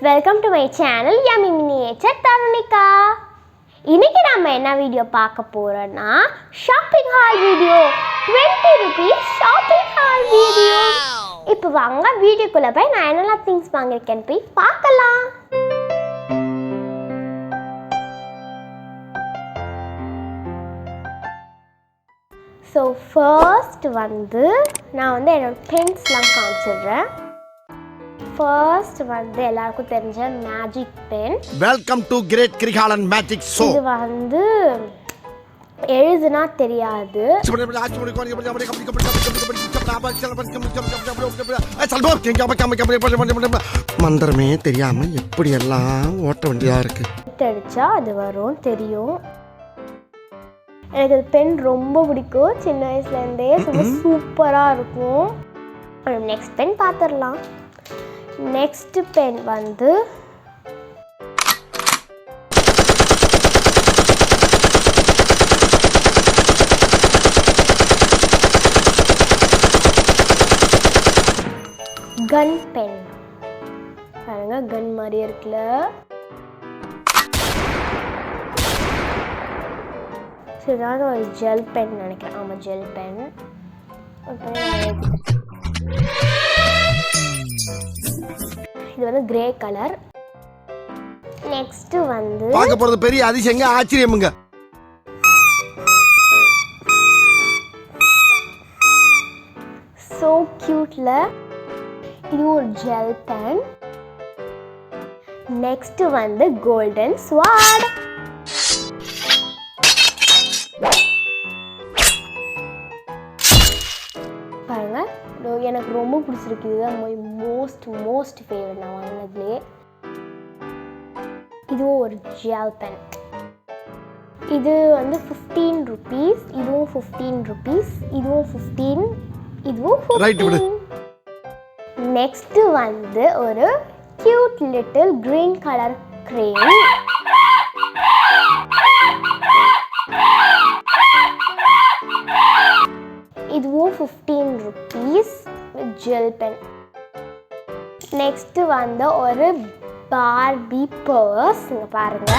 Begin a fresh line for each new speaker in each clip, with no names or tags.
welcome to my channel Yummy Miniature Tharunikha. இன்னைக்கு நாம என்ன வீடியோ பார்க்க போறோம்னா shopping hall video 20 rupees shopping hall video. இப்போ வாங்க வீடியோக்குள்ள போய் நான் என்னெல்லாம் திங்ஸ் வாங்கிருக்கேன்னு போய் பார்க்கலாம். So first நான் என்னோட பென்ஸ்லாம் காமிச்சிடுறேன். ஃபர்ஸ்ட் எல்லாருக்கும் தெரிஞ்ச magic pen.
Welcome to great Kirikalan magic show.
இது எழுதுனா தெரியாது.
மந்திரமே தெரியாம எப்படி எல்லாம் ஓட்ட வேண்டியதா இருக்கு.
அடிச்சா அது வரும் தெரியும். எனக்கு பென் ரொம்ப பிடிக்கும் சின்ன வயசுலேருந்தே. சூப்பராக இருக்கும். நெக்ஸ்ட் பென் பார்த்துடலாம். நெக்ஸ்ட் பென் கன் பென். பாருங்க கன் மாதிரி இருக்குல்ல. இதுதான் ஒரு ஜெல் பென் நினைக்கிறேன். ஆமாம் ஜெல் பென். இது கிரே கலர். நெக்ஸ்ட்
பார்க்க போறது பெரிய அதிசயங்க ஆச்சரியமுங்க.
சோ கியூட்ல. இது ஒரு gel pen. Next golden sword. பாருங்க எனக்கு ரொம்ப பிடிச்சிருக்கு. இதுதான் மோஸ்ட் ஃபேவரட் நான் வாங்கினதுலே. இதுவும் ஒரு ஜெல் பென். இது 15 rupees. இதுவும் 15 rupees. இதுவும் 15. இதுவும் 15. நெக்ஸ்ட் ஒரு cute little green colour crane. இதுவும் 15 rupees ஜெல் பென். நெக்ஸ்ட் ஒரு பார்பி பர்ஸ். இங்க பாருங்க.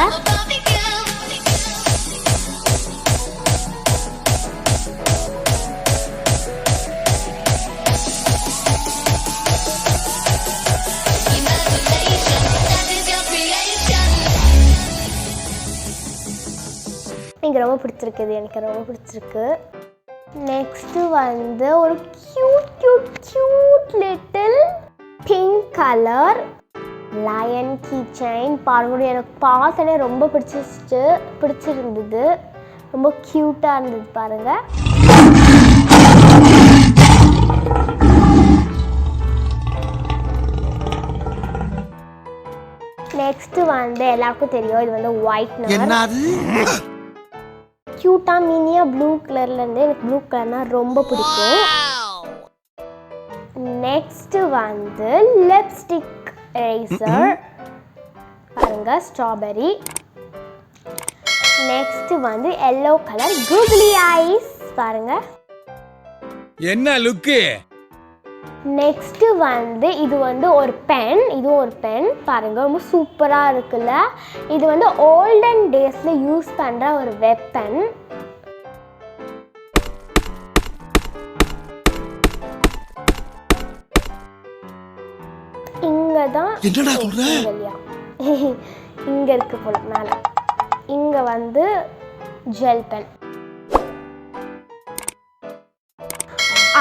எனக்கு ரொம்ப பிடிச்சிருக்கு. எனக்கு ரொம்ப பிடிச்சிருக்கு. நெக்ஸ்ட் ஒரு cute little pink colour lion key chain. பாருங்க எனக்கு பார்த்தனே ரொம்ப பிடிச்சிருந்தது. ரொம்ப கியூட்டா இருந்தது பாருங்க. நெக்ஸ்ட் எல்லாருக்கும் தெரியும். இது ஒயிட்னர். கியூட்டா மினியா ப்ளூ கலர்ல இருந்து எனக்கு ப்ளூ கலர்னா ரொம்ப பிடிக்கும். Next lipstick eraser. பாருங்க ஸ்ட்ராபெரி. நெக்ஸ்ட் yellow கலர் googly eyes. பாருங்க
என்ன லுக்.
நெக்ஸ்ட் இது ஒரு பென். இது ஒரு பென். பாருங்க ரொம்ப சூப்பரா இருக்குல்ல. இது ஓல்டன் டேஸ்ல யூஸ் பண்ற ஒரு வெப்பன். இங்கதான்
என்னடா சொல்ற?
இங்க இருக்கு போல மேல. இங்க ஜெல் பென்.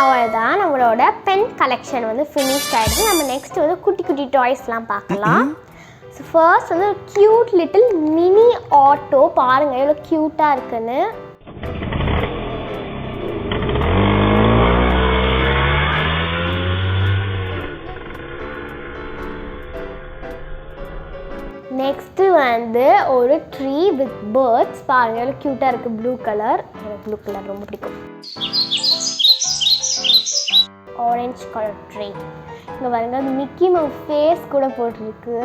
அவ்வளோதான் நம்மளோட பென் கலெக்ஷன் ஃபினிஷ் ஆகிடுது. நம்ம நெக்ஸ்ட் குட்டி டாய்ஸ்லாம் பார்க்கலாம். So first cute little mini auto. பாருங்கள் எவ்வளோ க்யூட்டாக இருக்குன்னு. நெக்ஸ்ட்டு ஒரு ட்ரீ வித் பேர்ட்ஸ். பாருங்கள் எவ்வளோ க்யூட்டாக இருக்குது. Blue colour. எனக்கு ப்ளூ கலர் ரொம்ப பிடிக்கும். Orange colour tray. இங்க பாருங்க மிக்கி மவுஸ் ஃபேஸ் கூட போட்டிருக்கு.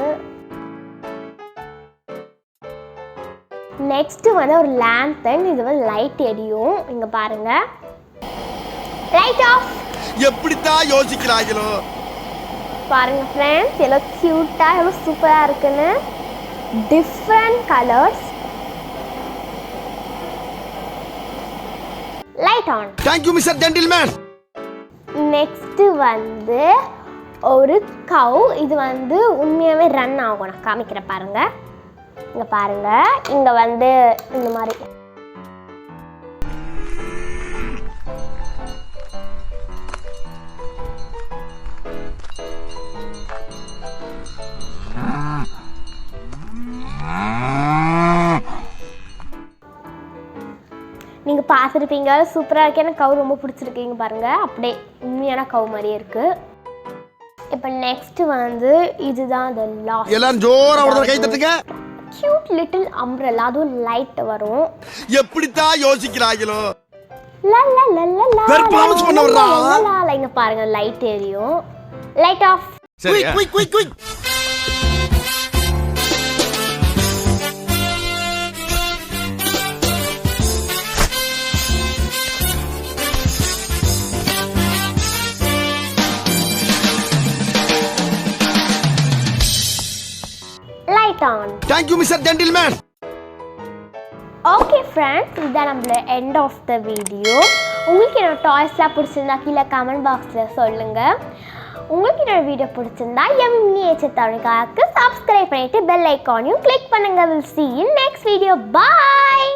நெக்ஸ்ட் ஒரு லேம்பன். இது லைட் எரியும். இங்க பாருங்க லைட் ஆஃப்.
எப்படிதான் யோசிக்கிறாங்களோ.
பாருங்கள் ஃப்ரெண்ட்ஸ் எவ்வளோ க்யூட்டாக எவ்வளோ சூப்பராக இருக்குன்னு. Different colours. Light on.
Thank you mister gentleman.
Next வந்து ஒரு கவ். இது வந்து உண்மையாகவே ரன் ஆகும். நான் காமிக்கிறேன் பாருங்கள். இங்கே பாருங்கள், இங்கே வந்து இந்த மாதிரி நீங்கள் பார்த்துருப்பீங்க. சூப்பராக இருக்கு. எனக்கு கவு ரொம்ப பிடிச்சிருக்கீங்க பாருங்கள். அப்படியே உண்மையான கவு மாதிரியே இருக்குது. இப்போ நெக்ஸ்ட்டு வந்து இதுதான் அந்த லாஸ்ட்.
எல்லாரும் ஜோரா ஒரு கை தட்டுங்க.
Cute little umbrella. அதுவும் லைட் வரும்.
எப்படித்தான் யோசிக்கிறாங்களோ.
பெர்ஃபார்மன்ஸ் பண்ணவரா. இங்க பாருங்க லைட் எரியும். Light off.
Quick.
Light on.
Thank you mister gentleman.
Okay friends, இதுதான் நம்மளோட எண்ட் ஆஃப் த வீடியோ. உங்களுக்கு என்னோட டாய்ஸ்லாம் பிடிச்சிருந்தா கீழே கமெண்ட் பாக்ஸில் சொல்லுங்கள். உங்களுக்கு என்னோட வீடியோ பிடிச்சிருந்தா மினியேச்சர் தருணிகாவுக்கு சப்ஸ்கிரைப் பண்ணிவிட்டு பெல் ஐக்கானையும் கிளிக் பண்ணுங்கள். Will see you in next video. Bye.